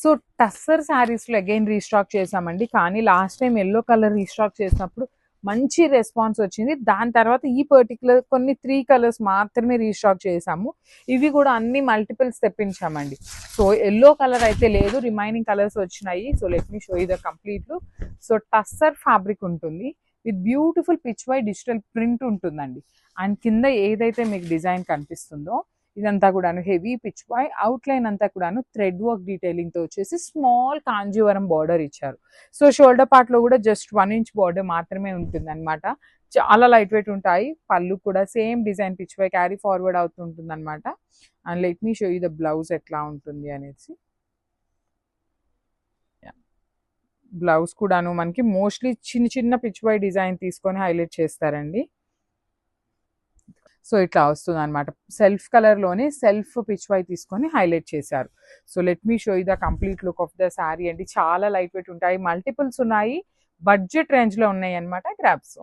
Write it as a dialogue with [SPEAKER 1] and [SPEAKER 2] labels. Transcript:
[SPEAKER 1] So tussar శారీస్లో again restock చేసామండి. కానీ last time yellow colour restock చేసినప్పుడు మంచి రెస్పాన్స్ వచ్చింది. దాని తర్వాత ఈ పర్టికులర్ కొన్ని 3 కలర్స్ మాత్రమే రీస్టాక్ చేసాము. ఇవి కూడా అన్ని మల్టిపుల్స్ తెప్పించామండి. సో ఎల్లో కలర్ అయితే లేదు, రిమైనింగ్ కలర్స్ వచ్చినాయి. So let me show you the complete look. So tussar fabric ఉంటుంది with beautiful pichwai digital print ఉంటుందండి. అండ్ కింద ఏదైతే మీకు డిజైన్ కనిపిస్తుందో ఇదంతా కూడాను heavy pichwai, out line అంతా కూడాను థ్రెడ్ వర్క్ డీటెయిలింగ్ తో వచ్చేసి స్మాల్ కాంజీవరం బార్డర్ ఇచ్చారు. సో షోల్డర్ పార్ట్ లో కూడా జస్ట్ 1 ఇంచ్ బార్డర్ మాత్రమే ఉంటుంది అనమాట. చాలా లైట్ వెయిట్ ఉంటాయి. పళ్ళు కూడా same design Pichwai carry forward అవుతుంటుంది అనమాట. And let me show you the blouse ఎట్లా ఉంటుంది అనేసి. బ్లౌజ్ కూడాను మనకి మోస్ట్లీ చిన్న చిన్న పిచ్ వై డిజైన్ తీసుకొని హైలైట్ చేస్తారండి. సో ఇట్లా వస్తుంది అనమాట. సెల్ఫ్ కలర్లోనే సెల్ఫ్ పిచ్ వై తీసుకొని హైలైట్ చేశారు. So let me show you the complete look of the sari అండి. చాలా లైట్ వెయిట్ ఉంటాయి, మల్టిపుల్స్ ఉన్నాయి, బడ్జెట్ రేంజ్లో ఉన్నాయి అనమాట. గ్రాబ్స్.